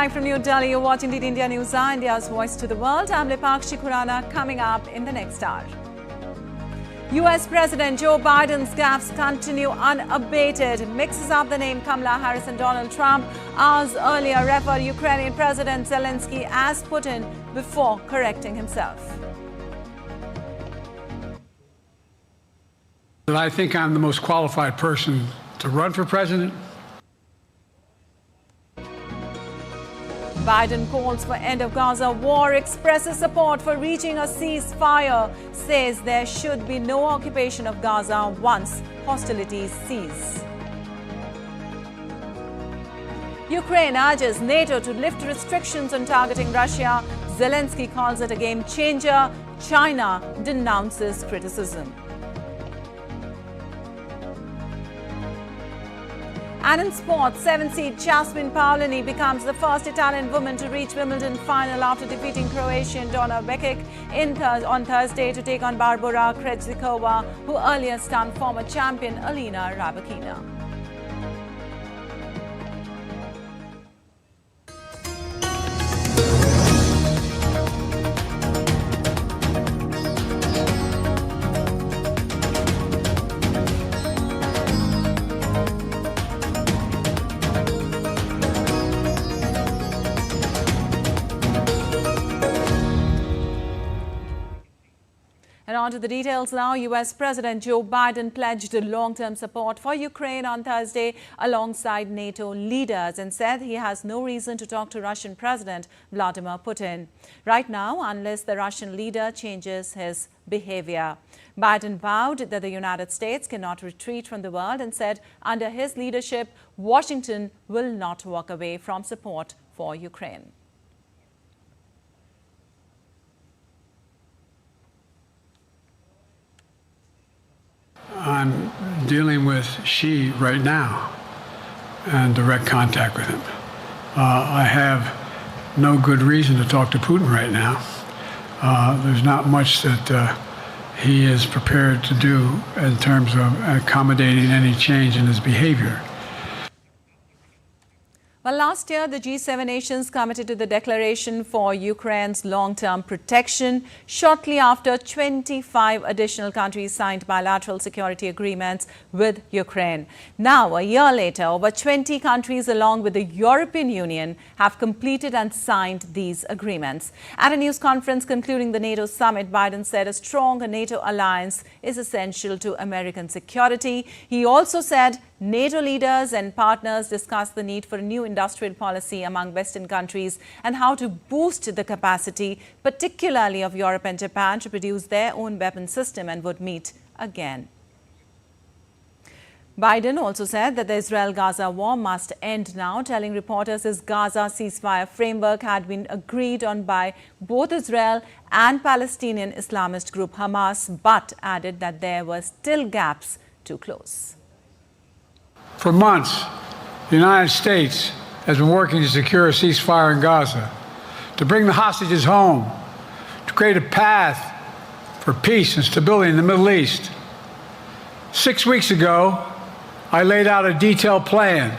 live from New Delhi. You're watching the India News, India's voice to the world. I'm Lipakshi Khurana. Coming up in the next hour. US President Joe Biden's gaffes continue unabated. Mixes up the name Kamala Harris and Donald Trump. Hours earlier referred Ukrainian President Zelensky as Putin before correcting himself. I think I'm the most qualified person to run for president. Biden calls for end of Gaza war, expresses support for reaching a ceasefire, says there should be no occupation of Gaza once hostilities cease. Ukraine urges NATO to lift restrictions on targeting Russia. Zelensky calls it a game changer. China denounces criticism. And in sports, 7-seed Jasmine Paolini becomes the first Italian woman to reach Wimbledon final after defeating Croatian Donna Vekic on Thursday to take on Barbora Krejcikova, who earlier stunned former champion Alina Rybakina. And on to the details now. US President Joe Biden pledged long-term support for Ukraine on Thursday alongside NATO leaders and said he has no reason to talk to Russian President Vladimir Putin right now unless the Russian leader changes his behavior. Biden vowed that the United States cannot retreat from the world and said under his leadership, Washington will not walk away from support for Ukraine. I'm dealing with Xi right now and direct contact with him. I have no good reason to talk to Putin right now. There's not much that he is prepared to do in terms of accommodating any change in his behavior. Well, last year, the G7 nations committed to the declaration for Ukraine's long-term protection. Shortly after, 25 additional countries signed bilateral security agreements with Ukraine. Now, a year later, over 20 countries along with the European Union have completed and signed these agreements. At a news conference concluding the NATO summit, Biden said a strong NATO alliance is essential to American security. He also said NATO leaders and partners discussed the need for a new industrial policy among Western countries and how to boost the capacity, particularly of Europe and Japan, to produce their own weapon system, and would meet again. Biden also said that the Israel-Gaza war must end now, telling reporters his Gaza ceasefire framework had been agreed on by both Israel and Palestinian Islamist group Hamas, but added that there were still gaps to close. For months, the United States has been working to secure a ceasefire in Gaza, to bring the hostages home, to create a path for peace and stability in the Middle East. 6 weeks ago, I laid out a detailed plan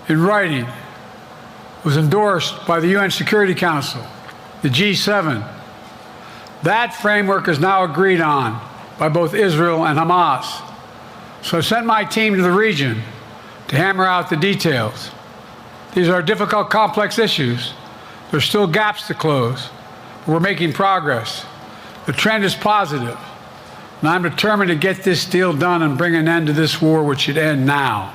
in writing. It was endorsed by the UN Security Council, the G7. That framework is now agreed on by both Israel and Hamas. So I sent my team to the region to hammer out the details. These are difficult, complex issues. There's still gaps to close, but we're making progress. The trend is positive, and I'm determined to get this deal done and bring an end to this war, which should end now.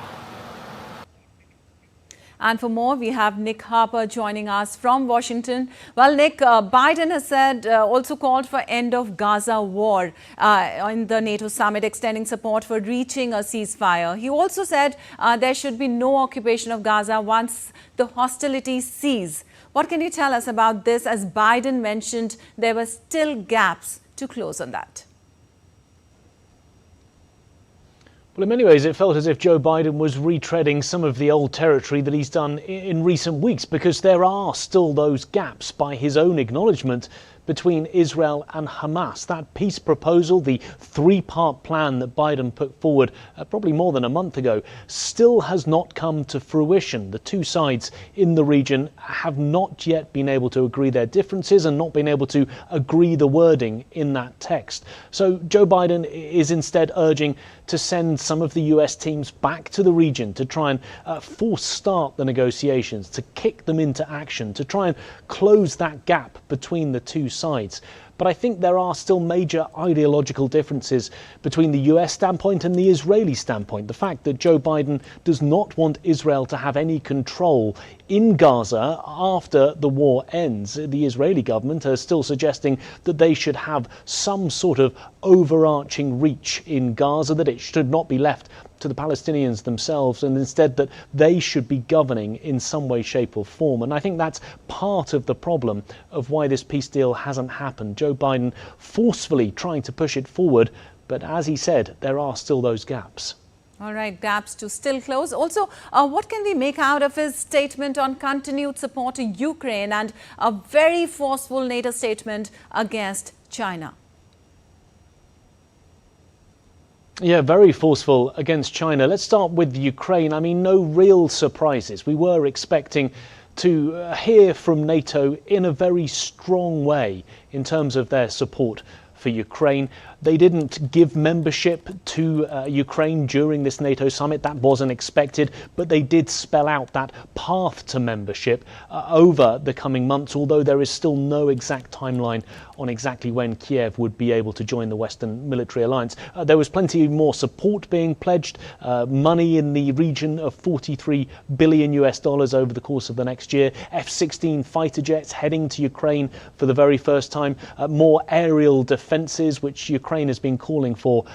And for more, we have Nick Harper joining us from Washington. Well, Nick, Biden has said, also called for end of Gaza war in the NATO summit, extending support for reaching a ceasefire. He also said there should be no occupation of Gaza once the hostilities cease. What can you tell us about this? As Biden mentioned, there were still gaps to close on that. Well, in many ways, it felt as if Joe Biden was retreading some of the old territory that he's done in recent weeks, because there are still those gaps, by his own acknowledgement, between Israel and Hamas. That peace proposal, the three-part plan that Biden put forward probably more than a month ago, still has not come to fruition. The two sides in the region have not yet been able to agree their differences and not been able to agree the wording in that text. So Joe Biden is instead urging to send some of the US teams back to the region to try and force start the negotiations, to kick them into action, to try and close that gap between the two sides. But I think there are still major ideological differences between the US standpoint and the Israeli standpoint. The fact that Joe Biden does not want Israel to have any control in Gaza after the war ends. The Israeli government are still suggesting that they should have some sort of overarching reach in Gaza, that it should not be left to the Palestinians themselves, and instead that they should be governing in some way, shape or form. And I think that's part of the problem of why this peace deal hasn't happened. Joe Biden forcefully trying to push it forward, but as he said, there are still those gaps. All right, gaps to still close. Also, what can we make out of his statement on continued support to Ukraine and a very forceful NATO statement against China? Yeah, very forceful against China. Let's start with Ukraine. I mean, no real surprises. We were expecting to hear from NATO in a very strong way in terms of their support for Ukraine. They didn't give membership to Ukraine during this NATO summit. That wasn't expected, but they did spell out that path to membership over the coming months, although there is still no exact timeline on exactly when Kiev would be able to join the Western military alliance. There was plenty more support being pledged, money in the region of $43 billion over the course of the next year, F-16 fighter jets heading to Ukraine for the very first time, more aerial defences, which Ukraine has been calling for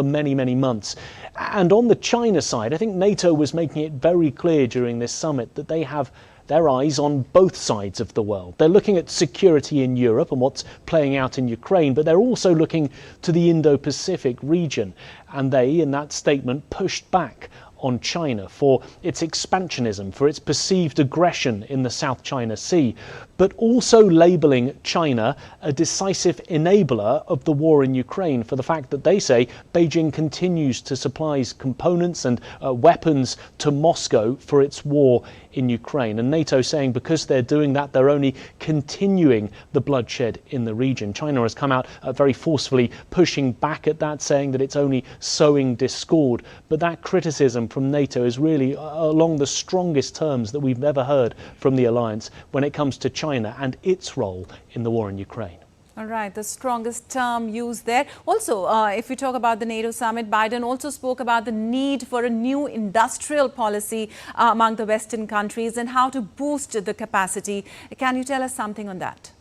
many, many months. And on the China side, I think NATO was making it very clear during this summit that they have their eyes on both sides of the world. They're looking at security in Europe and what's playing out in Ukraine, but they're also looking to the Indo-Pacific region. And they, in that statement, pushed back on China for its expansionism, for its perceived aggression in the South China Sea, but also labelling China a decisive enabler of the war in Ukraine for the fact that they say Beijing continues to supply components and weapons to Moscow for its war in Ukraine. And NATO saying because they're doing that, they're only continuing the bloodshed in the region. China has come out very forcefully pushing back at that, saying that it's only sowing discord. But that criticism from NATO is really along the strongest terms that we've ever heard from the alliance when it comes to China and its role in the war in Ukraine. All right, the strongest term used there. Also, if we talk about the NATO summit, Biden also spoke about the need for a new industrial policy among the Western countries and how to boost the capacity. Can you tell us something on that?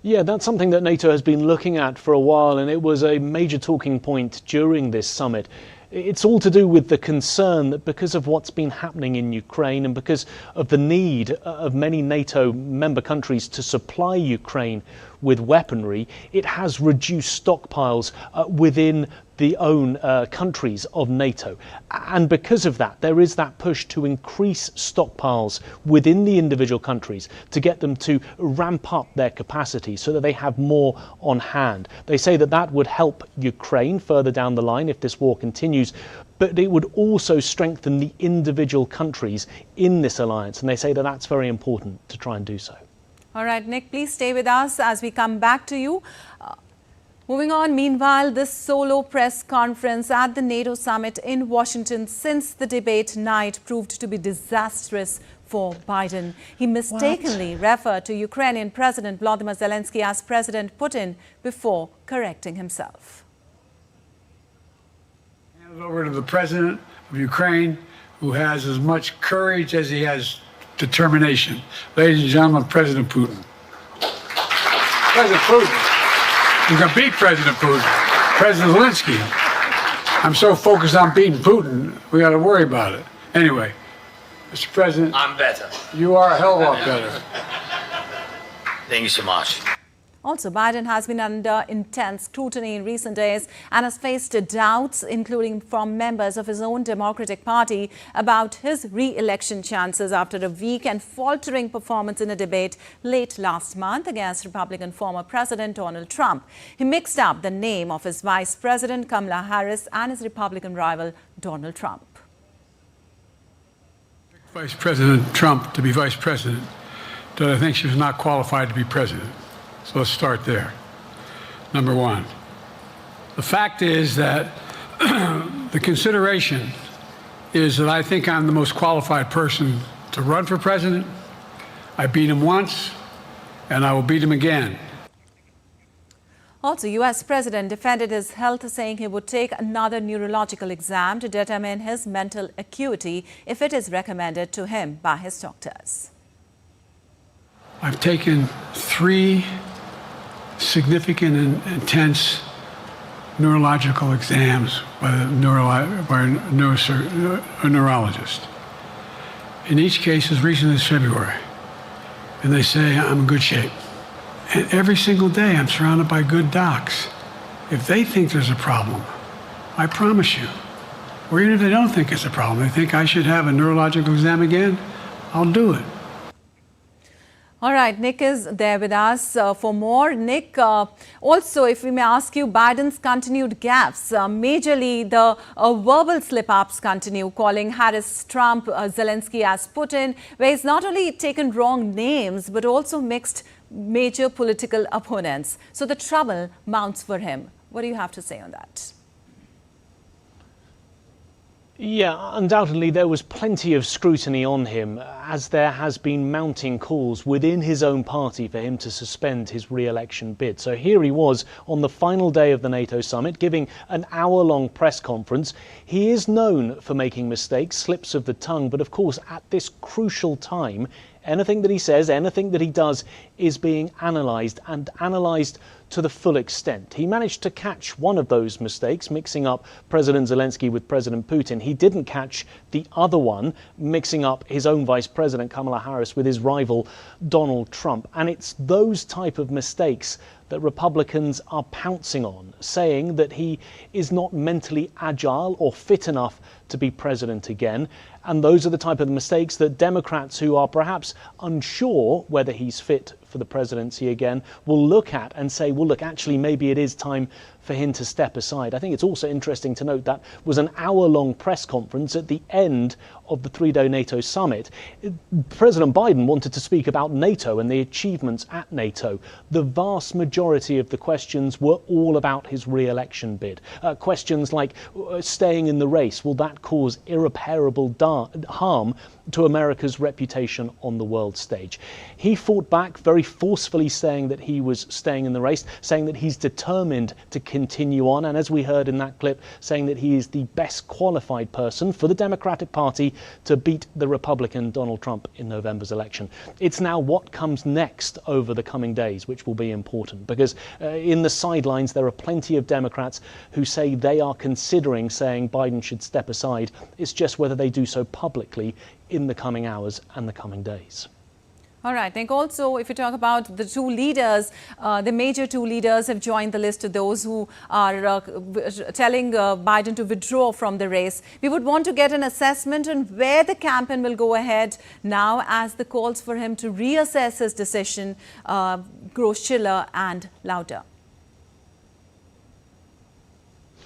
Yeah, that's something that NATO has been looking at for a while, and it was a major talking point during this summit. It's all to do with the concern that because of what's been happening in Ukraine and because of the need of many NATO member countries to supply Ukraine with weaponry, it has reduced stockpiles within the own countries of NATO. And because of that, there is that push to increase stockpiles within the individual countries to get them to ramp up their capacity so that they have more on hand. They say that that would help Ukraine further down the line if this war continues, but it would also strengthen the individual countries in this alliance. And they say that that's very important to try and do so. All right, Nick, please stay with us as we come back to you. Moving on, meanwhile, this solo press conference at the NATO summit in Washington since the debate night proved to be disastrous for Biden. He mistakenly referred to Ukrainian President Volodymyr Zelensky as President Putin before correcting himself. Hand it over to the president of Ukraine, who has as much courage as he has determination. Ladies and gentlemen, President Putin. President Putin. You can beat President Putin. President Zelensky. I'm so focused on beating Putin, we got to worry about it. Anyway, Mr. President. I'm better. You are a hell of a lot better. Thank you so much. Also, Biden has been under intense scrutiny in recent days and has faced doubts, including from members of his own Democratic Party, about his re-election chances after a weak and faltering performance in a debate late last month against Republican former President Donald Trump. He mixed up the name of his Vice President Kamala Harris and his Republican rival Donald Trump. Vice President Trump to be Vice President, that I think she was not qualified to be President. So let's start there. Number one, the fact is that the consideration is that I think I'm the most qualified person to run for president. I beat him once, and I will beat him again. Also, U.S. President defended his health, saying he would take another neurological exam to determine his mental acuity if it is recommended to him by his doctors. I've taken 3 significant and intense neurological exams by a neurologist. In each case, as recently as February. And they say I'm in good shape. And every single day, I'm surrounded by good docs. If they think there's a problem, I promise you, or even if they don't think it's a problem, they think I should have a neurological exam again, I'll do it. All right, Nick is there with us for more. Nick, also, if we may ask you, Biden's continued gaffes, majorly the verbal slip-ups continue, calling Harris Trump, Zelensky as Putin, where he's not only taken wrong names, but also mixed major political opponents. So the trouble mounts for him. What do you have to say on that? Yeah, undoubtedly there was plenty of scrutiny on him, as there has been mounting calls within his own party for him to suspend his re-election bid. So here he was on the final day of the NATO summit, giving an hour-long press conference. He is known for making mistakes, slips of the tongue, but of course at this crucial time, anything that he says, anything that he does is being analysed, and analysed to the full extent. He managed to catch one of those mistakes, mixing up President Zelensky with President Putin. He didn't catch the other one, mixing up his own Vice President Kamala Harris with his rival Donald Trump. And it's those type of mistakes that Republicans are pouncing on, saying that he is not mentally agile or fit enough to be president again. And those are the type of mistakes that Democrats who are perhaps unsure whether he's fit for the presidency again will look at and say, well, look, actually, maybe it is time for him to step aside. I think it's also interesting to note that was an hour-long press conference at the end of the 3-day NATO summit. President Biden wanted to speak about NATO and the achievements at NATO. The vast majority of the questions were all about his re-election bid. Questions like staying in the race, will that cause irreparable harm to America's reputation on the world stage? He fought back very forcefully, saying that he was staying in the race, saying that he's determined to continue on, and as we heard in that clip, saying that he is the best qualified person for the Democratic Party to beat the Republican Donald Trump in November's election. It's now what comes next over the coming days which will be important, because in the sidelines there are plenty of Democrats who say they are considering saying Biden should step aside. It's just whether they do so publicly in the coming hours and the coming days. All right, Nick, also, if you talk about the 2 leaders, the major 2 leaders have joined the list of those who are telling Biden to withdraw from the race. We would want to get an assessment on where the campaign will go ahead now as the calls for him to reassess his decision grows chiller and louder.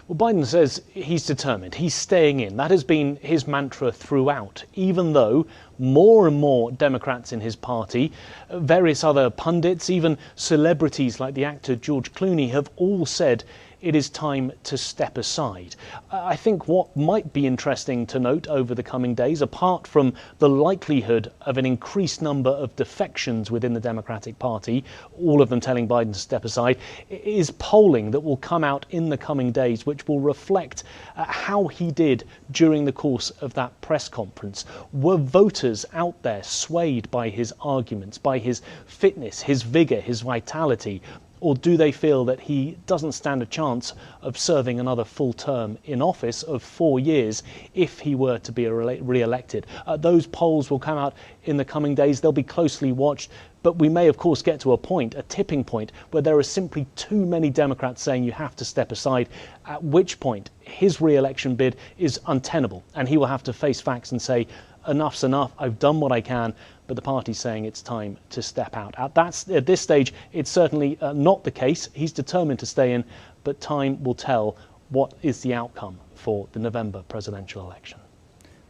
Well, Biden says he's determined, he's staying in. That has been his mantra throughout, even though more and more Democrats in his party, various other pundits, even celebrities like the actor George Clooney have all said it is time to step aside. I think what might be interesting to note over the coming days, apart from the likelihood of an increased number of defections within the Democratic Party, all of them telling Biden to step aside, is polling that will come out in the coming days, which will reflect how he did during the course of that press conference. Were voters out there swayed by his arguments, by his fitness, his vigor, his vitality? Or do they feel that he doesn't stand a chance of serving another full term in office of 4 years if he were to be re-elected? Those polls will come out in the coming days. They'll be closely watched. But we may, of course, get to a tipping point, where there are simply too many Democrats saying you have to step aside, at which point his re-election bid is untenable and he will have to face facts and say, enough's enough, I've done what I can, but the party's saying it's time to step out. At this stage, it's certainly not the case. He's determined to stay in, but time will tell what is the outcome for the November presidential election.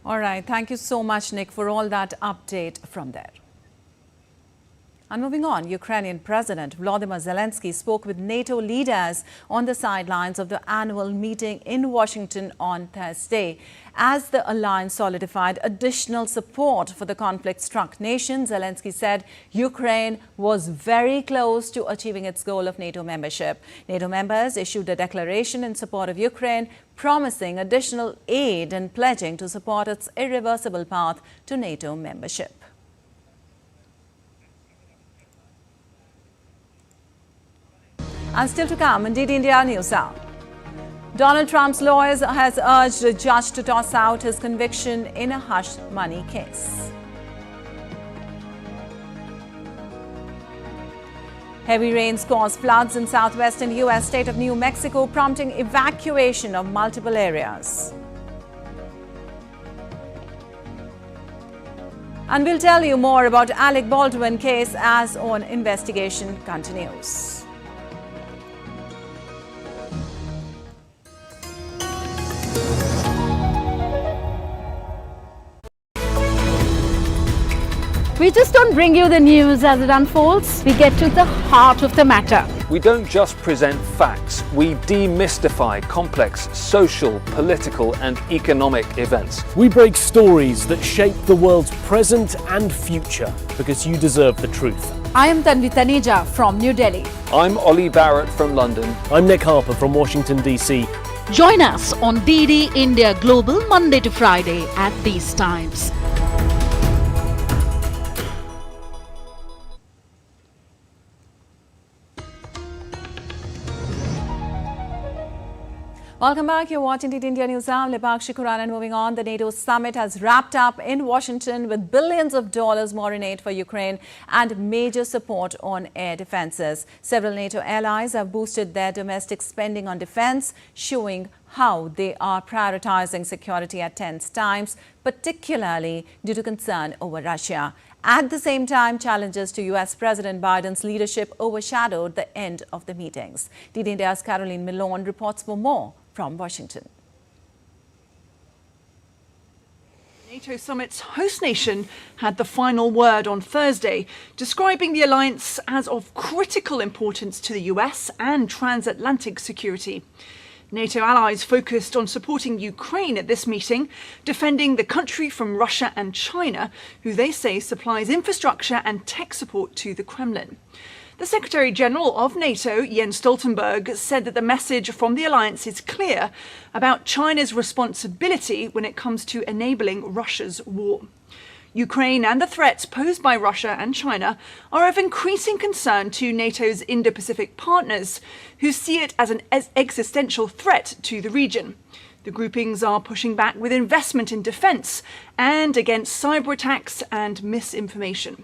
All right. Thank you so much, Nick, for all that update from there. And moving on, Ukrainian President Volodymyr Zelensky spoke with NATO leaders on the sidelines of the annual meeting in Washington on Thursday. As the alliance solidified additional support for the conflict-struck nation, Zelensky said Ukraine was very close to achieving its goal of NATO membership. NATO members issued a declaration in support of Ukraine, promising additional aid and pledging to support its irreversible path to NATO membership. And still to come on DD India News Hour. Donald Trump's lawyers has urged a judge to toss out his conviction in a hush money case. Heavy rains caused floods in southwestern U.S. state of New Mexico, prompting evacuation of multiple areas. And we'll tell you more about Alec Baldwin case as our investigation continues. We just don't bring you the news as it unfolds. We get to the heart of the matter. We don't just present facts, we demystify complex social, political and economic events. We break stories that shape the world's present and future because you deserve the truth. I am Tanvi Taneja from New Delhi. I'm Ollie Barrett from London. I'm Nick Harper from Washington, D.C. Join us on DD India Global Monday to Friday at these times. Welcome back. You're watching DD India News. I'm Lipakshi Kuran, and moving on, the NATO summit has wrapped up in Washington with billions of dollars more in aid for Ukraine and major support on air defenses. Several NATO allies have boosted their domestic spending on defense, showing how they are prioritizing security at tense times, particularly due to concern over Russia. At the same time, challenges to U.S. President Biden's leadership overshadowed the end of the meetings. DD India's Caroline Milone reports for more from Washington. NATO summit's host nation had the final word on Thursday, describing the alliance as of critical importance to the US and transatlantic security. NATO allies focused on supporting Ukraine at this meeting, defending the country from Russia and China, who they say supplies infrastructure and tech support to the Kremlin. The Secretary-General of NATO, Jens Stoltenberg, said that the message from the alliance is clear about China's responsibility when it comes to enabling Russia's war. Ukraine and the threats posed by Russia and China are of increasing concern to NATO's Indo-Pacific partners, who see it as an existential threat to the region. The groupings are pushing back with investment in defence and against cyber attacks and misinformation.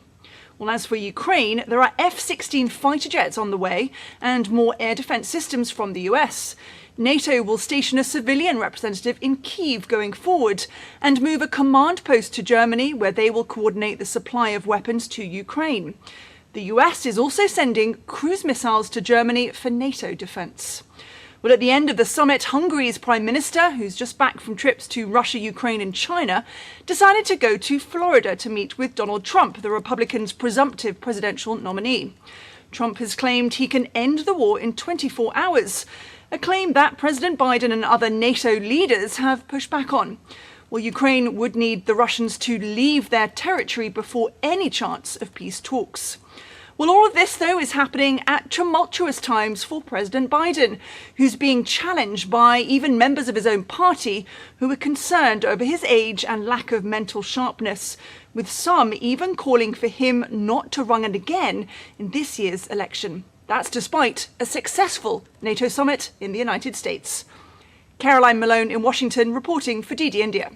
Well, as for Ukraine, there are F-16 fighter jets on the way and more air defence systems from the US. NATO will station a civilian representative in Kyiv going forward and move a command post to Germany, where they will coordinate the supply of weapons to Ukraine. The US is also sending cruise missiles to Germany for NATO defence. Well, at the end of the summit, Hungary's Prime Minister, who's just back from trips to Russia, Ukraine and China, decided to go to Florida to meet with Donald Trump, the Republicans' presumptive presidential nominee. Trump has claimed he can end the war in 24 hours, a claim that President Biden and other NATO leaders have pushed back on. Well, Ukraine would need the Russians to leave their territory before any chance of peace talks. Well, all of this, though, is happening at tumultuous times for President Biden, who's being challenged by even members of his own party who are concerned over his age and lack of mental sharpness, with some even calling for him not to run again in this year's election. That's despite a successful NATO summit in the United States. Caroline Milone in Washington reporting for DD India.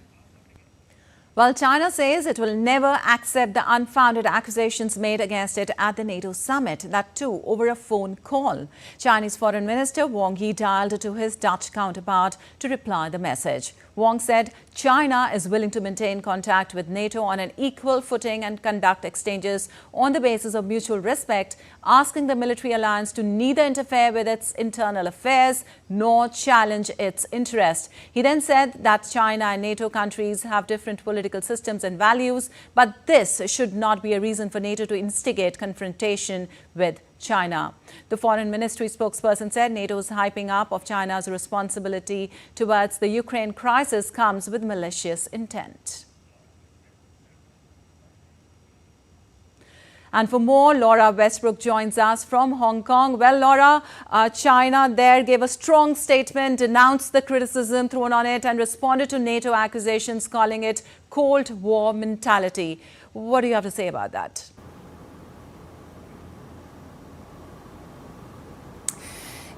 Well, China says it will never accept the unfounded accusations made against it at the NATO summit, that too over a phone call. Chinese Foreign Minister Wang Yi dialed to his Dutch counterpart to reply the message. Wang said China is willing to maintain contact with NATO on an equal footing and conduct exchanges on the basis of mutual respect, asking the military alliance to neither interfere with its internal affairs nor challenge its interest. He then said that China and NATO countries have different political systems and values, but this should not be a reason for NATO to instigate confrontation with China. The Foreign Ministry spokesperson said NATO's hyping up of China's responsibility towards the Ukraine crisis comes with malicious intent. And for more, Laura Westbrook joins us from Hong Kong. Well, Laura, China there gave a strong statement, denounced the criticism thrown on it and responded to NATO accusations, calling it Cold War mentality. What do you have to say about that?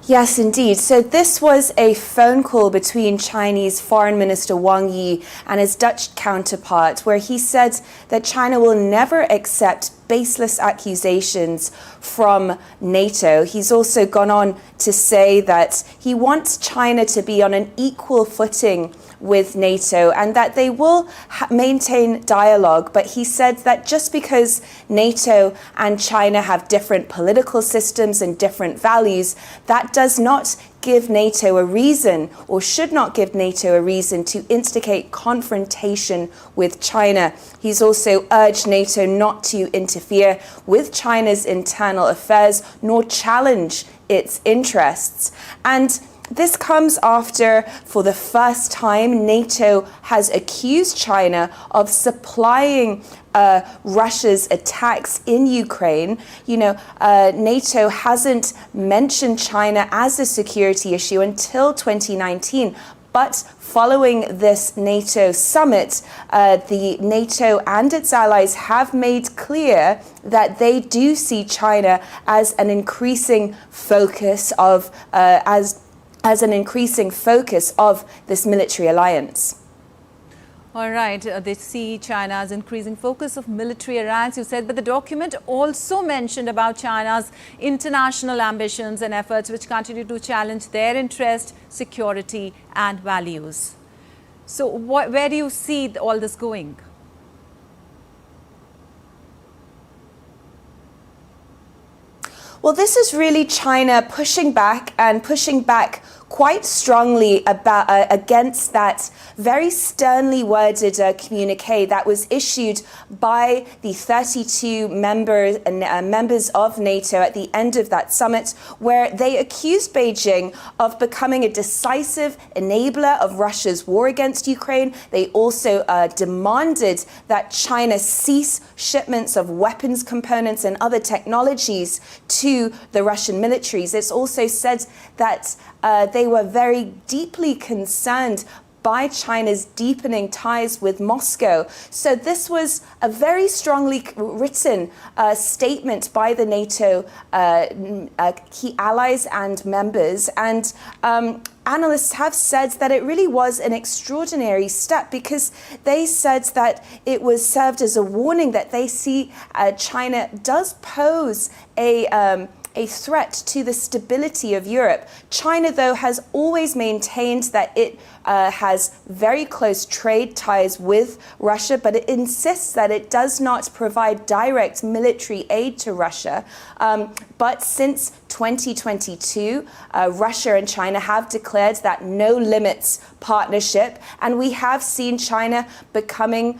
Yes, indeed. So this was a phone call between Chinese Foreign Minister Wang Yi and his Dutch counterpart, where he said that China will never accept baseless accusations from NATO. He's also gone on to say that he wants China to be on an equal footing with NATO and that they will maintain dialogue. But he said that just because NATO and China have different political systems and different values, that does not give NATO a reason, or should not give NATO a reason, to instigate confrontation with China. He's also urged NATO not to interfere with China's internal affairs nor challenge its interests. And this comes after, for the first time, NATO has accused China of supplying Russia's attacks in Ukraine. You know, NATO hasn't mentioned China as a security issue until 2019. But following this NATO summit, the NATO and its allies have made clear that they do see China as an increasing focus of as an increasing focus of this military alliance. All right, they see China as increasing focus of military alliance, you said, but the document also mentioned about China's international ambitions and efforts which continue to challenge their interest, security and values. So where do you see all this going? Well, this is really China pushing back quite strongly against that very sternly worded communique that was issued by the 32 members of NATO at the end of that summit, where they accused Beijing of becoming a decisive enabler of Russia's war against Ukraine. They also demanded that China cease shipments of weapons components and other technologies to the Russian militaries. It's also said that they were very deeply concerned by China's deepening ties with Moscow. So this was a very strongly written statement by the NATO key allies and members. And analysts have said that it really was an extraordinary step, because they said that it was served as a warning that they see China does pose a threat to the stability of Europe. China, though, has always maintained that it has very close trade ties with Russia, but it insists that it does not provide direct military aid to Russia. But since 2022, Russia and China have declared that no limits partnership, and we have seen China becoming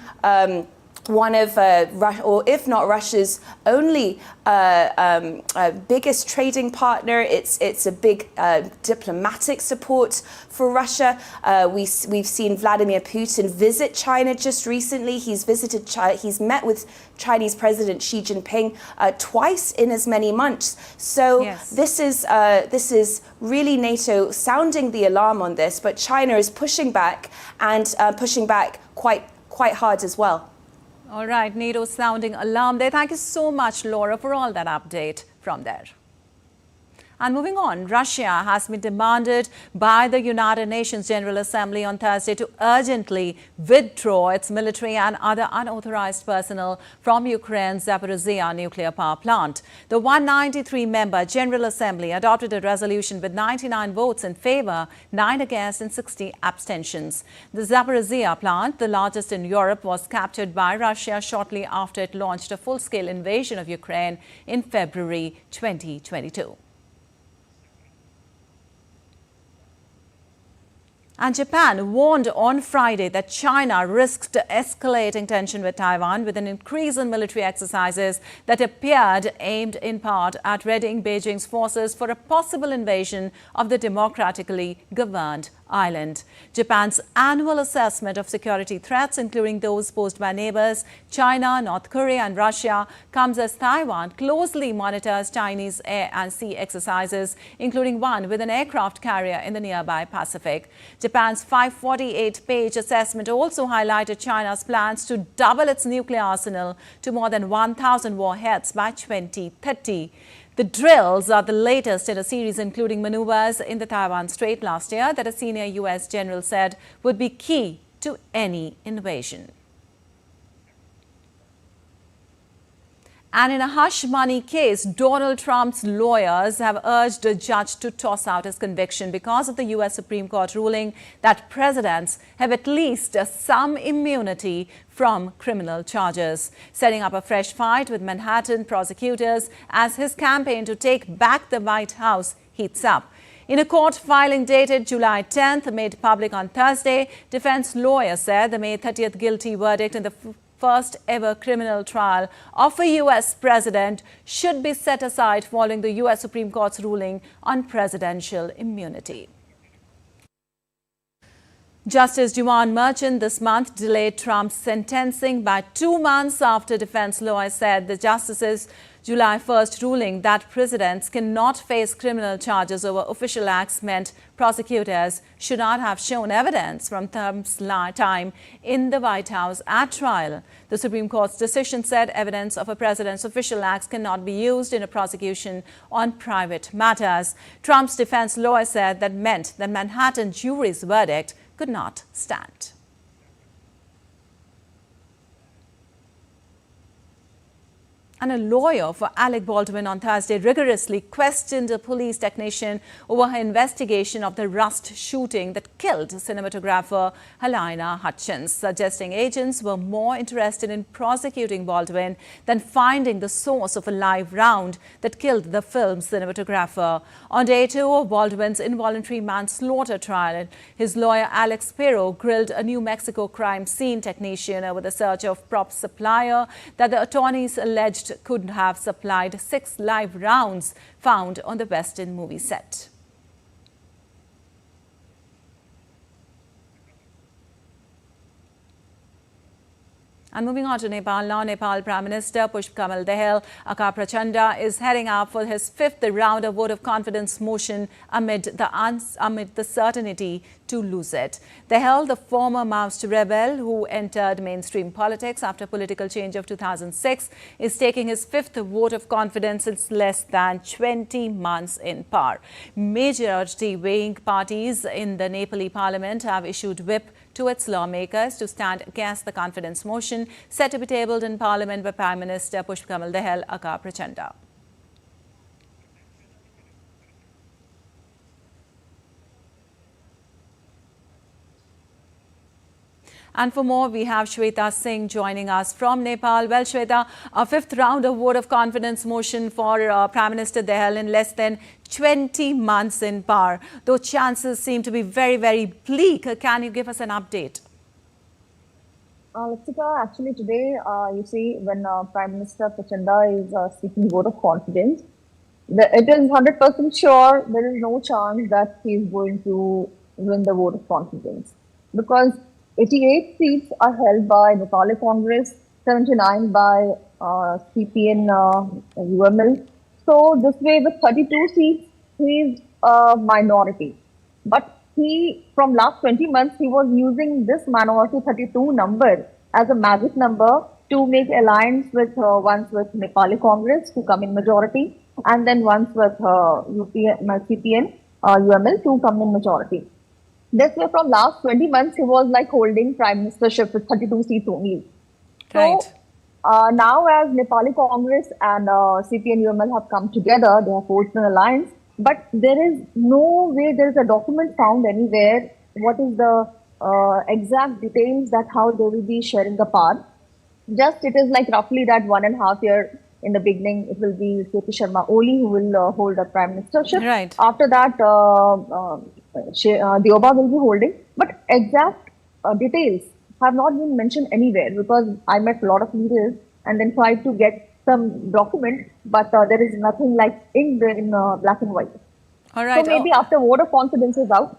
one of, or if not Russia's only biggest trading partner. It's a big diplomatic support for Russia. We've seen Vladimir Putin visit China just recently. He's visited China. He's met with Chinese President Xi Jinping twice in as many months. So yes, this is really NATO sounding the alarm on this, but China is pushing back, and pushing back quite hard as well. All right, NATO sounding alarm there. Thank you so much, Laura, for all that update from there. And moving on, Russia has been demanded by the United Nations General Assembly on Thursday to urgently withdraw its military and other unauthorized personnel from Ukraine's Zaporizhzhia nuclear power plant. The 193-member General Assembly adopted a resolution with 99 votes in favor, 9 against and 60 abstentions. The Zaporizhzhia plant, the largest in Europe, was captured by Russia shortly after it launched a full-scale invasion of Ukraine in February 2022. And Japan warned on Friday that China risked escalating tension with Taiwan with an increase in military exercises that appeared aimed in part at readying Beijing's forces for a possible invasion of the democratically governed island. Japan's annual assessment of security threats, including those posed by neighbors China, North Korea and Russia, comes as Taiwan closely monitors Chinese air and sea exercises, including one with an aircraft carrier in the nearby Pacific. Japan's 548-page assessment also highlighted China's plans to double its nuclear arsenal to more than 1,000 warheads by 2030. The drills are the latest in a series including maneuvers in the Taiwan Strait last year that a senior U.S. general said would be key to any invasion. And in a hush money case, Donald Trump's lawyers have urged a judge to toss out his conviction because of the U.S. Supreme Court ruling that presidents have at least some immunity from criminal charges, setting up a fresh fight with Manhattan prosecutors as his campaign to take back the White House heats up. In a court filing dated July 10th, made public on Thursday, defense lawyers said the May 30th guilty verdict in the first ever criminal trial of a U.S. president should be set aside following the U.S. Supreme Court's ruling on presidential immunity. Justice Juan Merchant this month delayed Trump's sentencing by 2 months after defense lawyers said the justice's July 1st ruling that presidents cannot face criminal charges over official acts meant prosecutors should not have shown evidence from Trump's time in the White House at trial. The Supreme Court's decision said evidence of a president's official acts cannot be used in a prosecution on private matters. Trump's defense lawyer said that meant that Manhattan jury's verdict could not stand. And a lawyer for Alec Baldwin on Thursday rigorously questioned a police technician over her investigation of the Rust shooting that killed cinematographer Halyna Hutchins, suggesting agents were more interested in prosecuting Baldwin than finding the source of a live round that killed the film's cinematographer. On day 2 of Baldwin's involuntary manslaughter trial, his lawyer Alex Spiro grilled a New Mexico crime scene technician over the search of prop supplier that the attorneys alleged could have supplied 6 live rounds found on the Western movie set. And moving on to Nepal now, Nepal Prime Minister Pushpakamal Dahal Prachanda is heading up for his 5th round of vote of confidence motion amid the certainty to lose it. Dahal, the former Maoist rebel who entered mainstream politics after political change of 2006, is taking his 5th vote of confidence in less than 20 months in power. Majority weighing parties in the Nepali parliament have issued whip to its lawmakers to stand against the confidence motion set to be tabled in Parliament by Prime Minister Pushpakamal Dahal Prachanda. And for more, we have Shweta Singh joining us from Nepal. Well, Shweta, a 5th round of vote of confidence motion for Prime Minister Dahal in less than 20 months in power. Though chances seem to be very, very bleak. Can you give us an update? Latika, actually today, you see, when Prime Minister Prachanda is seeking vote of confidence, it is 100% sure there is no chance that he is going to win the vote of confidence. Because 88 seats are held by Nepali Congress, 79 by CPN UML. So this way, with 32 seats, he is a minority. But he, from last 20 months, he was using this minority 32 number as a magic number to make alliance with once with Nepali Congress to come in majority, and then once with CPN, UML to come in majority. This way, from last 20 months, he was like holding prime ministership with 32 seats only. Right. So now, as Nepali Congress and CPN UML have come together, they have forged an alliance. But there is no way there is a document found anywhere. What is the exact details that how they will be sharing the power? Just it is like roughly that 1.5 year in the beginning, it will be KP Sharma Oli who will hold the prime ministership. Right. After that, Dioba will be holding. But exact details have not been mentioned anywhere, because I met a lot of leaders and then tried to get some document, but there is nothing like in black and white. All right. So maybe after vote of confidence is out,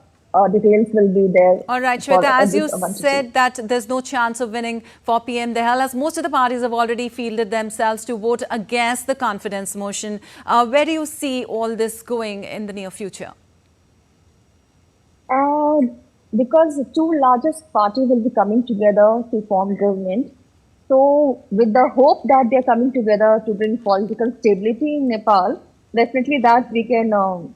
details will be there. All right, Shweta, as you said that there's no chance of winning for PM Dehal, as most of the parties have already fielded themselves to vote against the confidence motion. Where do you see all this going in the near future? Because the two largest parties will be coming together to form government. So with the hope that they're coming together to bring political stability in Nepal, definitely that we can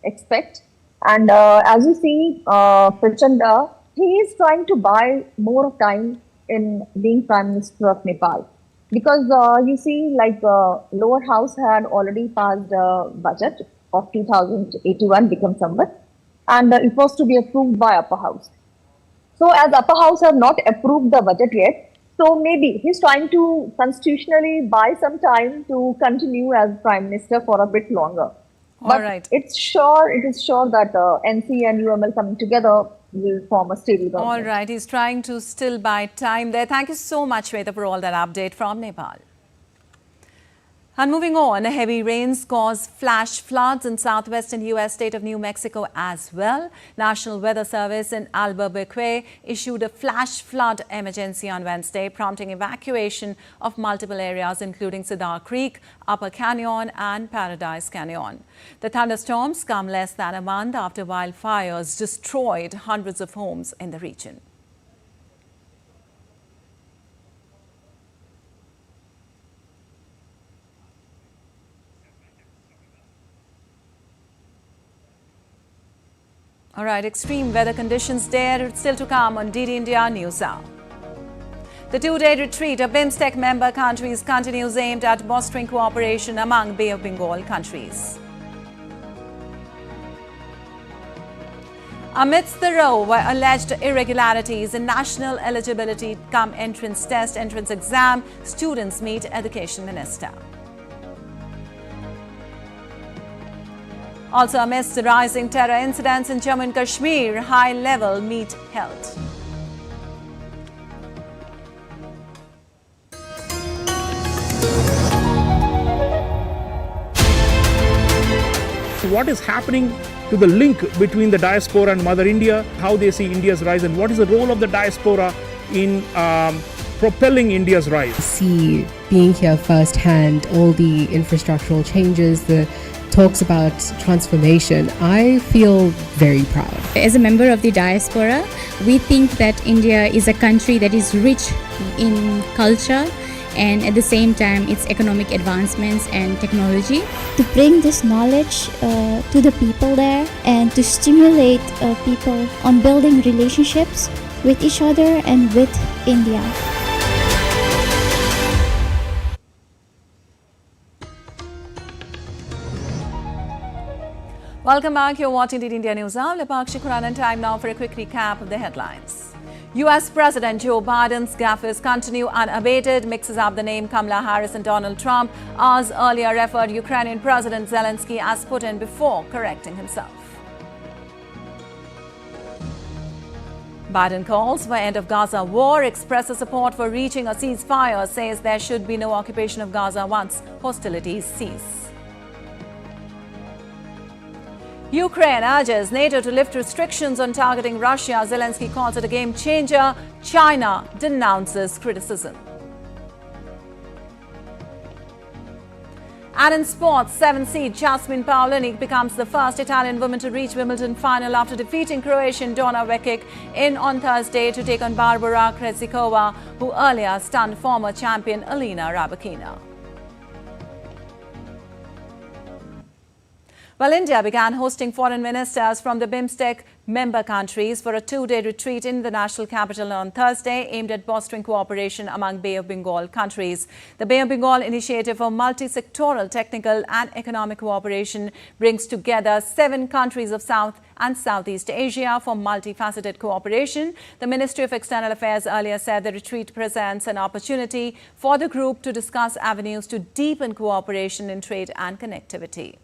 expect. And as you see, Prachanda, he is trying to buy more time in being Prime Minister of Nepal. Because you see, like lower house had already passed a budget of 2081 become somewhat, and it was to be approved by upper house. So as upper house have not approved the budget yet, so maybe he's trying to constitutionally buy some time to continue as Prime Minister for a bit longer. But it is sure that NC and UML coming together will form a stable government. All right, he's trying to still buy time there. Thank you so much, Shweta, for all that update from Nepal. And moving on, heavy rains caused flash floods in southwestern U.S. state of New Mexico as well. National Weather Service in Albuquerque issued a flash flood emergency on Wednesday, prompting evacuation of multiple areas, including Cedar Creek, Upper Canyon, and Paradise Canyon. The thunderstorms come less than a month after wildfires destroyed hundreds of homes in the region. All right, extreme weather conditions there still to come on DD India News Hour. The two-day retreat of BIMSTEC member countries continues, aimed at bolstering cooperation among Bay of Bengal countries. Amidst the row were alleged irregularities in national eligibility cum entrance test, entrance exam, students meet Education Minister. Also, amidst the rising terror incidents in Jammu and Kashmir, high-level meet held. What is happening to the link between the diaspora and Mother India, how they see India's rise, and what is the role of the diaspora in propelling India's rise? See, being here firsthand, all the infrastructural changes, the talks about transformation, I feel very proud. As a member of the diaspora, we think that India is a country that is rich in culture and at the same time its economic advancements and technology. To bring this knowledge to the people there and to stimulate people on building relationships with each other and with India. Welcome back. You're watching DD India News Hour. Lepakshi Quran, and time now for a quick recap of the headlines. U.S. President Joe Biden's gaffes continue unabated, mixes up the name Kamala Harris and Donald Trump, as earlier referred Ukrainian President Zelensky as Putin before correcting himself. Biden calls for end of Gaza war, expresses support for reaching a ceasefire, says there should be no occupation of Gaza once hostilities cease. Ukraine urges NATO to lift restrictions on targeting Russia. Zelensky calls it a game changer. China denounces criticism. And in sports, 7th seed Jasmine Paolini becomes the first Italian woman to reach Wimbledon final after defeating Croatian Donna Vekic in on Thursday to take on Barbara Krejcikova, who earlier stunned former champion Alina Rybakina. Well, India began hosting foreign ministers from the BIMSTEC member countries for a two-day retreat in the national capital on Thursday, aimed at fostering cooperation among Bay of Bengal countries. The Bay of Bengal Initiative for Multi-Sectoral Technical and Economic Cooperation brings together 7 countries of South and Southeast Asia for multifaceted cooperation. The Ministry of External Affairs earlier said the retreat presents an opportunity for the group to discuss avenues to deepen cooperation in trade and connectivity.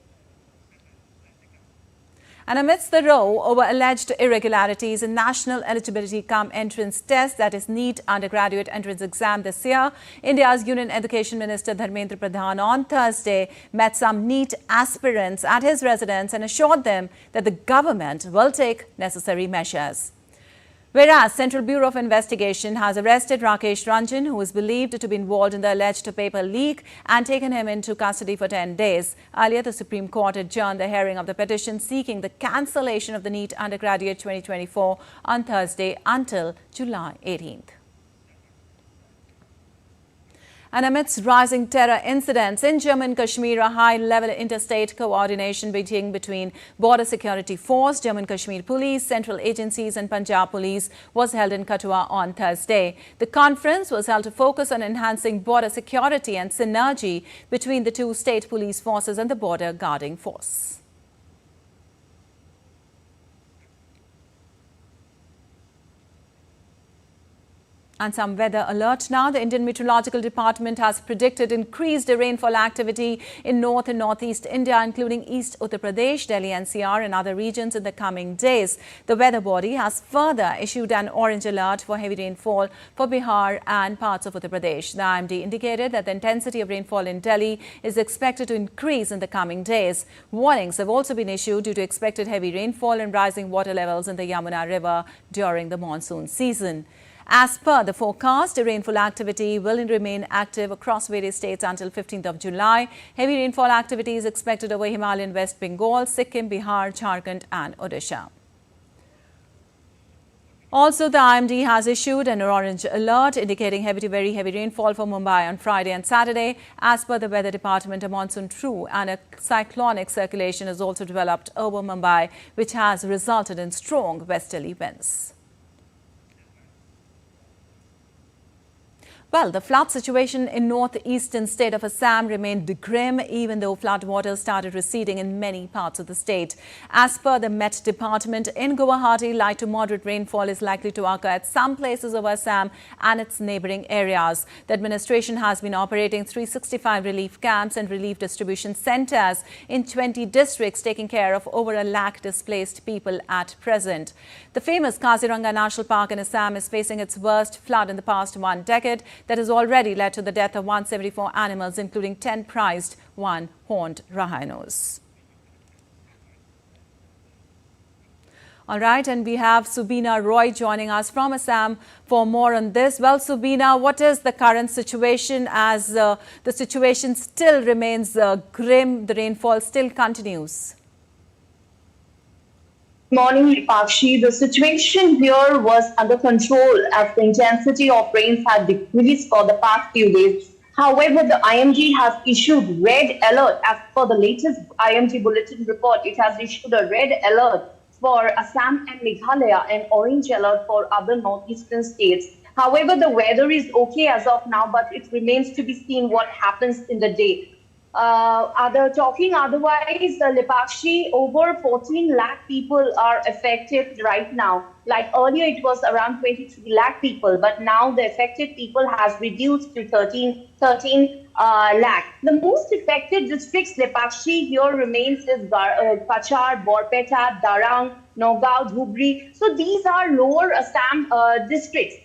And amidst the row over alleged irregularities in national eligibility cum entrance test, that is NEET undergraduate entrance exam this year, India's Union Education Minister Dharmendra Pradhan on Thursday met some NEET aspirants at his residence and assured them that the government will take necessary measures. Whereas Central Bureau of Investigation has arrested Rakesh Ranjan, who is believed to be involved in the alleged paper leak, and taken him into custody for 10 days. Earlier, the Supreme Court adjourned the hearing of the petition seeking the cancellation of the NEET undergraduate 2024 on Thursday until July 18th. And amidst rising terror incidents in Jammu and Kashmir, a high-level interstate coordination meeting between Border Security Force, Jammu and Kashmir Police, central agencies and Punjab Police was held in Kathua on Thursday. The conference was held to focus on enhancing border security and synergy between the two state police forces and the border guarding force. And some weather alert now. The Indian Meteorological Department has predicted increased rainfall activity in north and northeast India, including East Uttar Pradesh, Delhi NCR and other regions in the coming days. The weather body has further issued an orange alert for heavy rainfall for Bihar and parts of Uttar Pradesh. The IMD indicated that the intensity of rainfall in Delhi is expected to increase in the coming days. Warnings have also been issued due to expected heavy rainfall and rising water levels in the Yamuna River during the monsoon season. As per the forecast, rainfall activity will remain active across various states until 15th of July. Heavy rainfall activity is expected over Himalayan West Bengal, Sikkim, Bihar, Jharkhand and Odisha. Also, the IMD has issued an orange alert indicating heavy to very heavy rainfall for Mumbai on Friday and Saturday. As per the weather department, a monsoon true and a cyclonic circulation has also developed over Mumbai, which has resulted in strong westerly winds. Well, the flood situation in northeastern state of Assam remained grim, even though flood waters started receding in many parts of the state. As per the Met Department, in Guwahati, light to moderate rainfall is likely to occur at some places of Assam and its neighbouring areas. The administration has been operating 365 relief camps and relief distribution centres in 20 districts, taking care of over 1 lakh displaced people at present. The famous Kaziranga National Park in Assam is facing its worst flood in the past 1 decade. That has already led to the death of 174 animals, including 10 prized one-horned rhinos. All right, and we have Subina Roy joining us from Assam for more on this. Well, Subina, what is the current situation as the situation still remains grim, the rainfall still continues? Morning, Lipakshi. The situation here was under control as the intensity of rains had decreased for the past few days. However, the IMD has issued red alert. As per the latest IMD bulletin report, it has issued a red alert for Assam and Meghalaya and orange alert for other northeastern states. However, the weather is okay as of now, but it remains to be seen what happens in the day. Otherwise, Lipakshi, over 14 lakh people are affected right now. Like earlier, it was around 23 lakh people, but now the affected people has reduced to 13 lakh. The most affected districts, Lipakshi, here remains is Kachar, Borpeta, Darang, Nagaon, Dhubri. So these are lower Assam districts,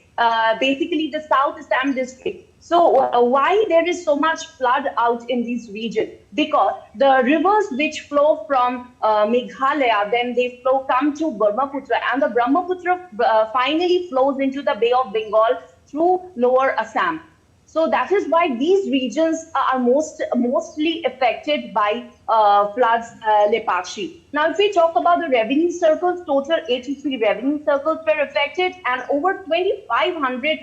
basically the South Assam district. So why there is so much flood out in these regions? Because the rivers which flow from Meghalaya, then they come to Brahmaputra, and the Brahmaputra finally flows into the Bay of Bengal through lower Assam. So that is why these regions are mostly affected by floods, Lipakshi. Now, if we talk about the revenue circles, total 83 revenue circles were affected and over 2,500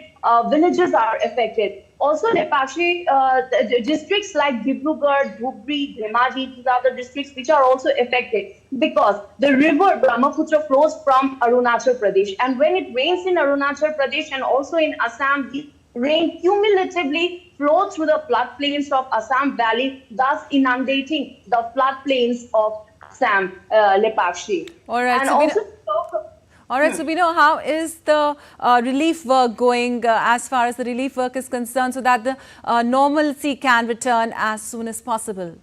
villages are affected. Also, Lepakshi, the districts like Dibrugarh, Dhubri, Dhemaji, these are the districts which are also affected because the river Brahmaputra flows from Arunachal Pradesh. And when it rains in Arunachal Pradesh and also in Assam, the rain cumulatively flows through the floodplains of Assam Valley, thus inundating the floodplains of Assam, Lepakshi. All right, and Sabina. also, All right, Sabina, how is the relief work going as far as the relief work is concerned so that the normalcy can return as soon as possible?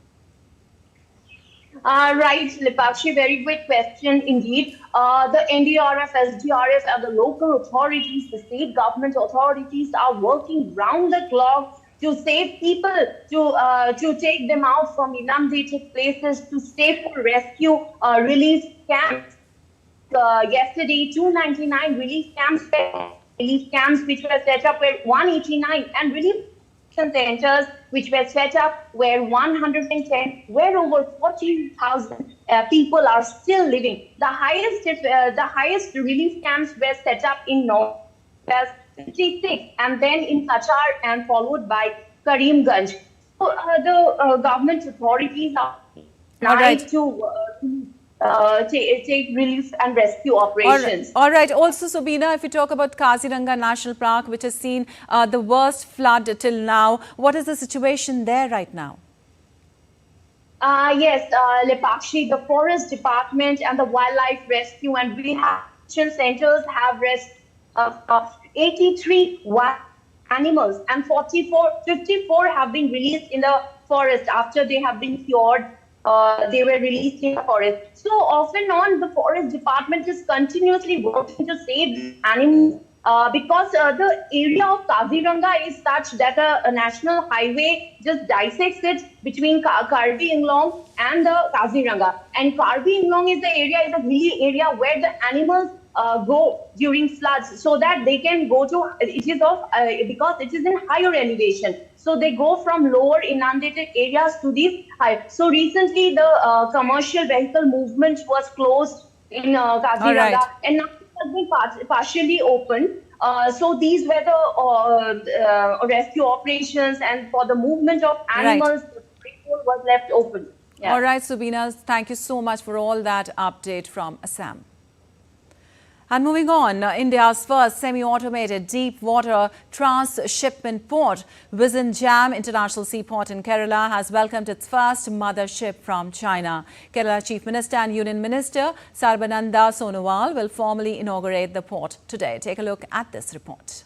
Right, Lepakshi, very good question indeed. The NDRF, SDRF, and the local authorities, the state government authorities are working round the clock to save people, to take them out from inundated places, to stay for rescue relief camps. Yesterday, 299 relief camps which were set up were 189, and relief centers which were set up were 110, where over 14,000 people are still living. The highest relief camps were set up in North, 56, and then in Kachar and followed by Karimganj. So the government authorities are trying to take relief and rescue operations. All right. Also, Sabina, if you talk about Kaziranga National Park, which has seen the worst flood till now, what is the situation there right now? Yes, Lepakshi, the Forest Department and the Wildlife Rescue and Rehabilitation Centers have rescued 83 wild animals, and 54 have been released in the forest after they have been cured. They were released in the forest. So off and on, the Forest Department is continuously working to save animals because the area of Kaziranga is such that a national highway just dissects it between Karbi Anglong and the Kaziranga. And Karbi Anglong is a hilly area where the animals go during floods, so that they can go to, because it is in higher elevation. So they go from lower inundated areas to these high. So recently the commercial vehicle movement was closed in Kaziranga, and now it has been partially opened. So these were the rescue operations, and for the movement of animals, the corridor was left open. Yeah. All right, Sabina, thank you so much for all that update from Assam. And moving on, India's first semi-automated deep-water transshipment port, Vizhinjam International Seaport in Kerala, has welcomed its first mothership from China. Kerala Chief Minister and Union Minister Sarbananda Sonowal will formally inaugurate the port today. Take a look at this report.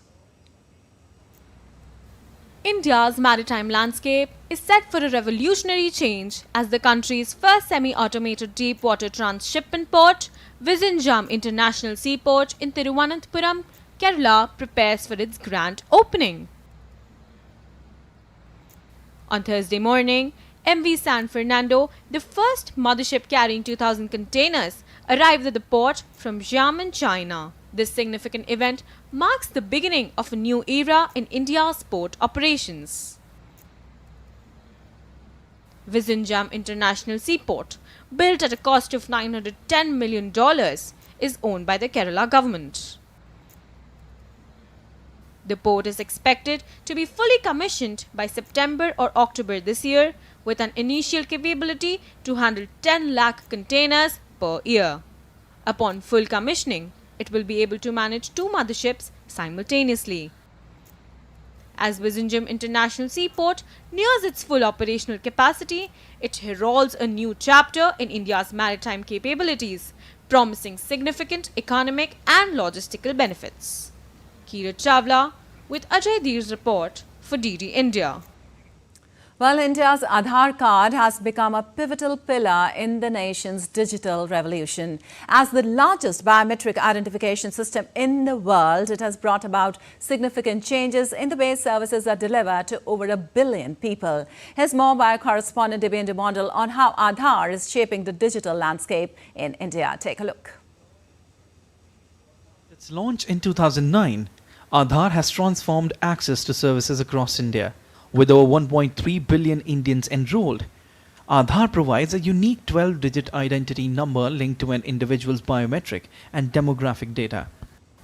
India's maritime landscape is set for a revolutionary change as the country's first semi-automated deep-water transshipment port, Vizhinjam International Seaport in Thiruvananthapuram, Kerala, prepares for its grand opening. On Thursday morning, MV San Fernando, the first mothership carrying 2,000 containers, arrived at the port from Xiamen, China. This significant event marks the beginning of a new era in India's port operations. Vizhinjam International Seaport, built at a cost of $910 million, is owned by the Kerala government. The port is expected to be fully commissioned by September or October this year, with an initial capability to handle 10 lakh containers per year. Upon full commissioning, it will be able to manage 2 motherships simultaneously. As Vizhinjam International Seaport nears its full operational capacity, it heralds a new chapter in India's maritime capabilities, promising significant economic and logistical benefits. Kirat Chawla with Ajay Dheer's report for DD India. Well, India's Aadhaar card has become a pivotal pillar in the nation's digital revolution. As the largest biometric identification system in the world, it has brought about significant changes in the way services are delivered to over 1 billion people. Here's more by our correspondent Devendra Mondal on how Aadhaar is shaping the digital landscape in India. Take a look. Its launch in 2009, Aadhaar has transformed access to services across India. With over 1.3 billion Indians enrolled, Aadhaar provides a unique 12-digit identity number linked to an individual's biometric and demographic data.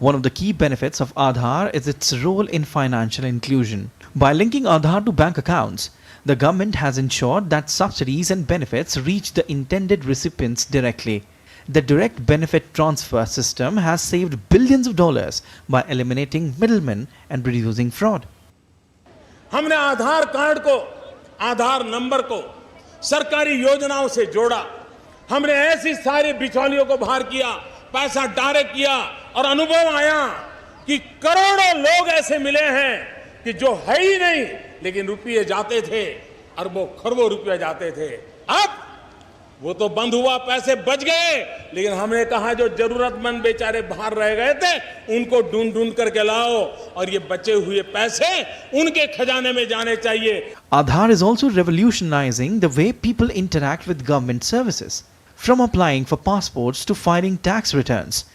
One of the key benefits of Aadhaar is its role in financial inclusion. By linking Aadhaar to bank accounts, the government has ensured that subsidies and benefits reach the intended recipients directly. The direct benefit transfer system has saved billions of dollars by eliminating middlemen and reducing fraud. हमने आधार card को, आधार number को सरकारी योजनाओं से जोड़ा। हमने ऐसी सारी बिचौलियों को बाहर किया, पैसा डायरेक्ट किया और अनुभव आया कि करोड़ों लोग ऐसे मिले हैं कि जो है ही नहीं, लेकिन रुपये जाते थे, अरबों खरबों रुपये जाते थे। अब वो तो बंद हुआ, पैसे बच गए, लेकिन हमने कहा जो जरूरतमंद बेचारे बाहर रह गए थे उनको ढूंढ ढूंढ करके लाओ और ये बचे हुए पैसे उनके खजाने में जाने चाहिए। Aadhaar is also revolutionizing the way people interact with government services. From applying for passports to filing tax returns,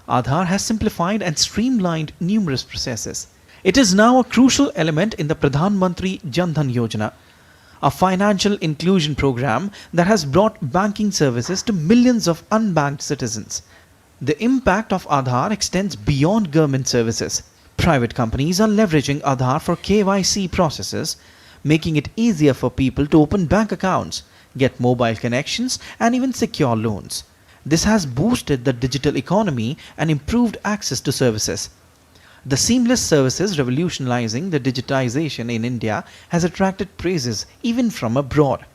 Aadhaar has simplified and streamlined numerous processes. It is now a crucial element in the Pradhan Mantri Jan Dhan Yojana, a financial inclusion program that has brought banking services to millions of unbanked citizens. The impact of Aadhaar extends beyond government services. Private companies are leveraging Aadhaar for KYC processes, making it easier for people to open bank accounts, get mobile connections, and even secure loans. This has boosted the digital economy and improved access to services. The seamless services revolutionizing the digitization in India has attracted praises even from abroad.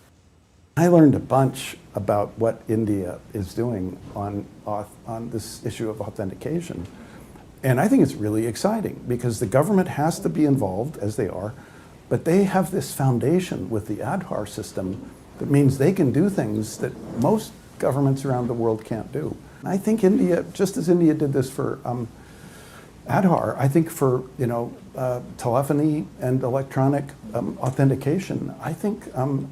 I learned a bunch about what India is doing on this issue of authentication. And I think it's really exciting because the government has to be involved, as they are, but they have this foundation with the Aadhaar system that means they can do things that most governments around the world can't do. And I think India, just as India did this for Aadhaar, I think for telephony and electronic authentication, I think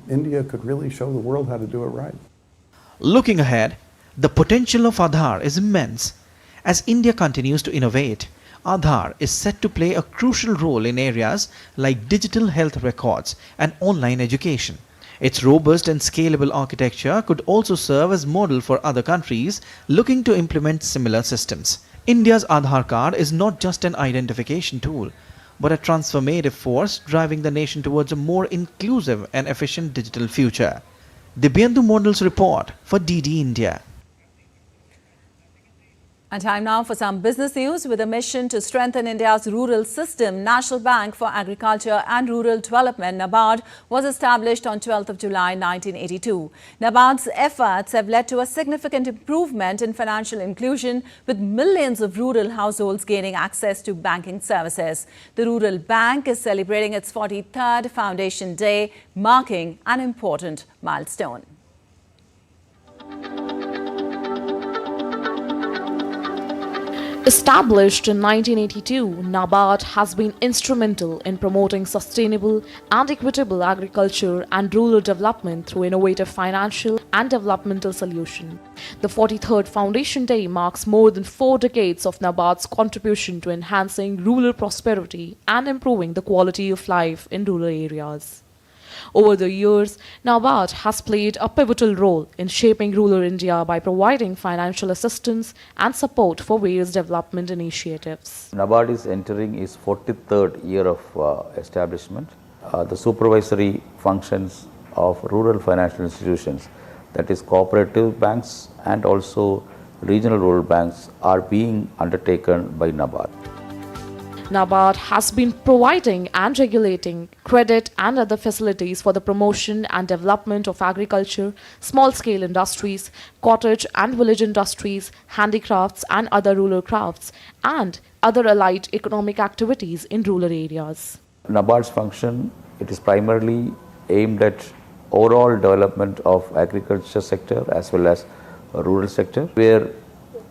India could really show the world how to do it right. Looking ahead, the potential of Aadhaar is immense. As India continues to innovate, Aadhaar is set to play a crucial role in areas like digital health records and online education. Its robust and scalable architecture could also serve as model for other countries looking to implement similar systems. India's Aadhaar card is not just an identification tool, but a transformative force driving the nation towards a more inclusive and efficient digital future. Dibyendu Mondel's report for DD India. And time now for some business news. With a mission to strengthen India's rural system, National Bank for Agriculture and Rural Development, NABARD, was established on 12th of July 1982. NABARD's efforts have led to a significant improvement in financial inclusion, with millions of rural households gaining access to banking services. The Rural Bank is celebrating its 43rd Foundation Day, marking an important milestone. Established in 1982, NABARD has been instrumental in promoting sustainable and equitable agriculture and rural development through innovative financial and developmental solutions. The 43rd Foundation Day marks more than 4 decades of NABARD's contribution to enhancing rural prosperity and improving the quality of life in rural areas. Over the years, NABARD has played a pivotal role in shaping rural India by providing financial assistance and support for various development initiatives. NABARD is entering its 43rd year of establishment. The supervisory functions of rural financial institutions, that is cooperative banks and also regional rural banks, are being undertaken by NABARD. NABARD has been providing and regulating credit and other facilities for the promotion and development of agriculture, small-scale industries, cottage and village industries, handicrafts and other rural crafts, and other allied economic activities in rural areas. NABARD's function, it is primarily aimed at overall development of agriculture sector as well as rural sector. We are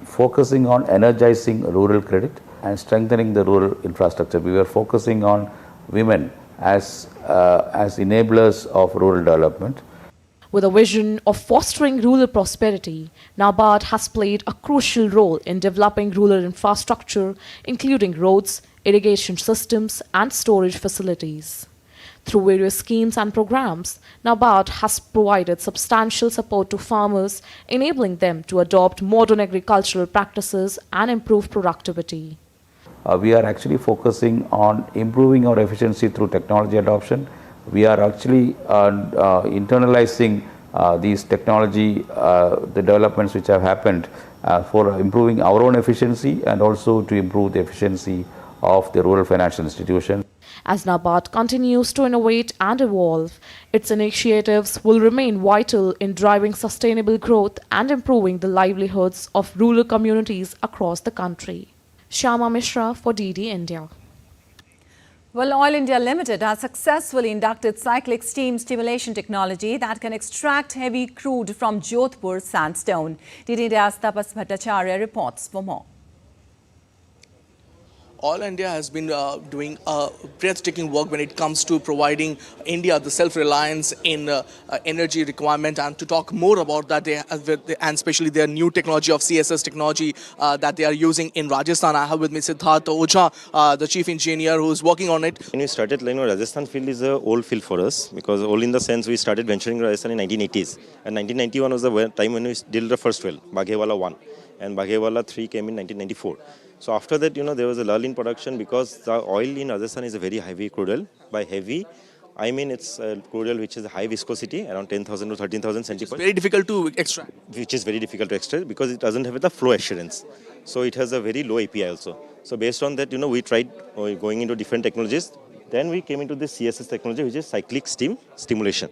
focusing on energizing rural credit and strengthening the rural infrastructure. We were focusing on women as enablers of rural development. With a vision of fostering rural prosperity, NABARD has played a crucial role in developing rural infrastructure, including roads, irrigation systems, and storage facilities. Through various schemes and programs, NABARD has provided substantial support to farmers, enabling them to adopt modern agricultural practices and improve productivity. we are actually focusing on improving our efficiency through technology adoption. We are actually internalizing these technology, the developments which have happened for improving our own efficiency and also to improve the efficiency of the rural financial institution. As NABARD continues to innovate and evolve, its initiatives will remain vital in driving sustainable growth and improving the livelihoods of rural communities across the country. Shyama Mishra for DD India. Well, Oil India Limited has successfully inducted cyclic steam stimulation technology that can extract heavy crude from Jodhpur sandstone. DD India's Tapas Bhattacharya reports for more. Oil India has been doing breathtaking work when it comes to providing India the self-reliance in energy requirement. And to talk more about that, and especially their new technology of CSS technology that they are using in Rajasthan, I have with me Siddharth Ocha, the chief engineer who is working on it. When we started, Rajasthan field is an old field for us, because old in the sense we started venturing in Rajasthan in 1980s. And 1991 was the time when we drilled the first well, Baghewala 1. And Baghewala 3 came in 1994. So after that, there was a lull in production because the oil in Rajasthan is a very heavy crude oil. By heavy, I mean it's a crude oil which is a high viscosity, around 10,000 to 13,000 centipoise. Very difficult to extract. Which is very difficult to extract because it doesn't have the flow assurance. So it has a very low API also. So based on that, we tried going into different technologies. Then we came into this CSS technology, which is cyclic steam stimulation.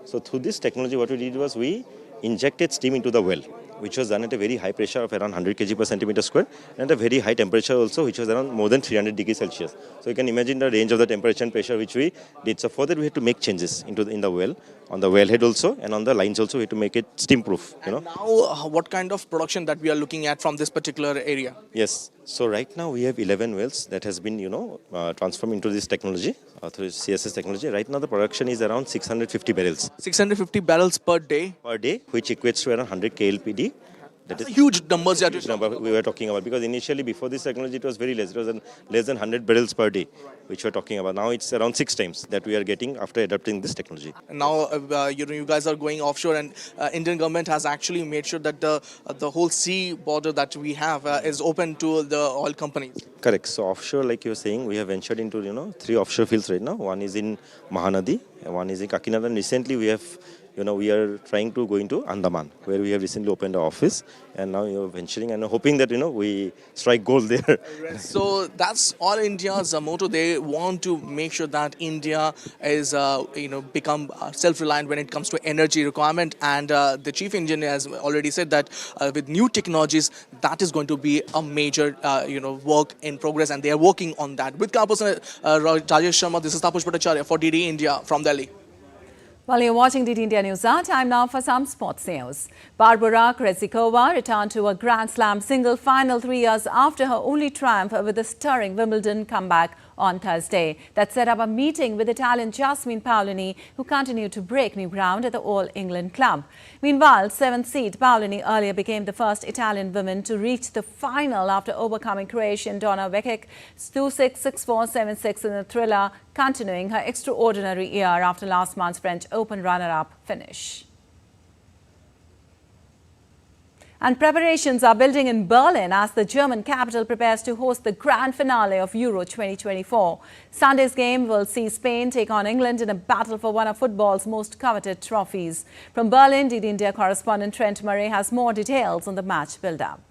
So through this technology, what we did was we injected steam into the well, which was done at a very high pressure of around 100 kg per centimeter square, and a very high temperature also, which was around more than 300 degrees Celsius. So you can imagine the range of the temperature and pressure which we did. So for that we had to make changes in the well, on the wellhead also, and on the lines also we had to make it steam proof. Now, what kind of production that we are looking at from this particular area? Yes. So right now we have 11 wells that has been, transformed into this technology, through CSS technology. Right now the production is around 650 barrels. 650 barrels per day? Per day, which equates to around 100 KLPD. That is huge numbers we were talking about, because initially before this technology it was very less. It was less than 100 barrels per day, which we're talking about. Now it's around 6 times that we are getting after adopting this technology. Now you guys are going offshore, and Indian government has actually made sure that the whole sea border that we have is open to the oil companies. Correct. So offshore, like you're saying, we have ventured into 3 offshore fields right now. One is in Mahanadi, one is in Kakinada, and recently we have we are trying to go into Andaman, where we have recently opened an office, and now you're venturing and hoping that we strike gold there. So that's Oil India's motto. They want to make sure that India is become self-reliant when it comes to energy requirement, and the chief engineer has already said that with new technologies that is going to be a major work in progress, and they are working on that. With our person Rajesh Sharma, this is Tapas Bhattacharya for DD India from Delhi. While you're watching DD India News Hour, time now for some sports news. Barbora Krejcikova returned to a Grand Slam single final 3 years after her only triumph with a stirring Wimbledon comeback on Thursday. That set up a meeting with Italian Jasmine Paolini, who continued to break new ground at the All England club. Meanwhile, 7th seed Paolini earlier became the first Italian woman to reach the final after overcoming Croatian Donna Vekic 2-6, 6-4, 7-6 in the thriller, continuing her extraordinary year after last month's French Open runner-up finish. And preparations are building in Berlin as the German capital prepares to host the grand finale of Euro 2024. Sunday's game will see Spain take on England in a battle for one of football's most coveted trophies. From Berlin, DD India correspondent Trent Murray has more details on the match build-up.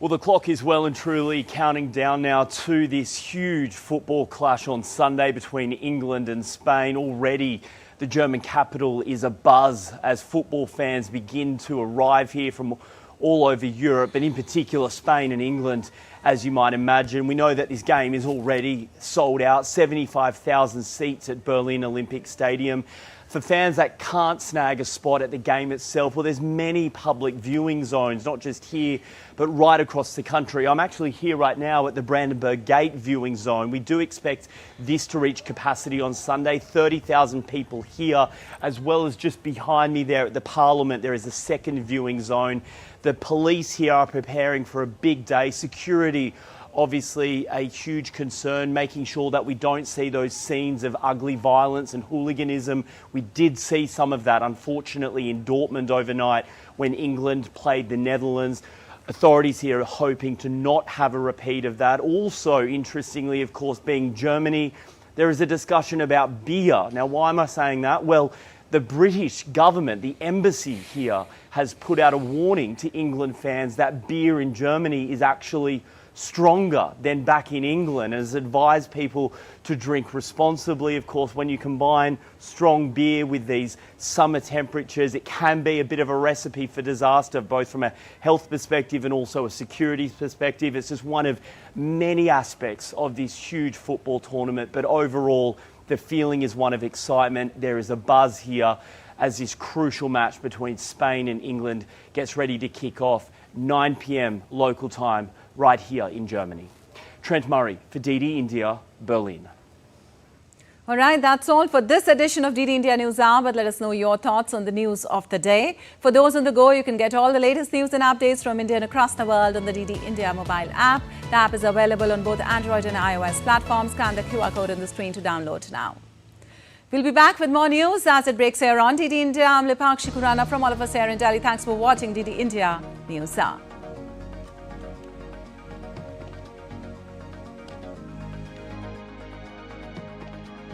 Well, the clock is well and truly counting down now to this huge football clash on Sunday between England and Spain. Already, the German capital is abuzz as football fans begin to arrive here from all over Europe, and in particular Spain and England, as you might imagine. We know that this game is already sold out, 75,000 seats at Berlin Olympic Stadium. For fans that can't snag a spot at the game itself, well, there's many public viewing zones, not just here, but right across the country. I'm actually here right now at the Brandenburg Gate viewing zone. We do expect this to reach capacity on Sunday, 30,000 people here, as well as just behind me there at the Parliament, there is a second viewing zone. The police here are preparing for a big day. Security, obviously a huge concern, making sure that we don't see those scenes of ugly violence and hooliganism. We did see some of that, unfortunately, in Dortmund overnight when England played the Netherlands. Authorities here are hoping to not have a repeat of that. Also, interestingly, of course, being Germany, there is a discussion about beer. Now, why am I saying that? Well, the British government, the embassy here, has put out a warning to England fans that beer in Germany is actually stronger than back in England, and has advised people to drink responsibly. Of course, when you combine strong beer with these summer temperatures, it can be a bit of a recipe for disaster, both from a health perspective and also a security perspective. It's just one of many aspects of this huge football tournament, but overall, the feeling is one of excitement. There is a buzz here as this crucial match between Spain and England gets ready to kick off 9 p.m. local time right here in Germany. Trent Murray for DD India, Berlin. All right, that's all for this edition of DD India News Hour, but let us know your thoughts on the news of the day. For those on the go, you can get all the latest news and updates from India and across the world on the DD India mobile app. The app is available on both Android and iOS platforms. Scan the QR code on the screen to download now. We'll be back with more news as it breaks here on DD India. I'm Lipakshi Kurana from all of us here in Delhi. Thanks for watching DD India News Hour.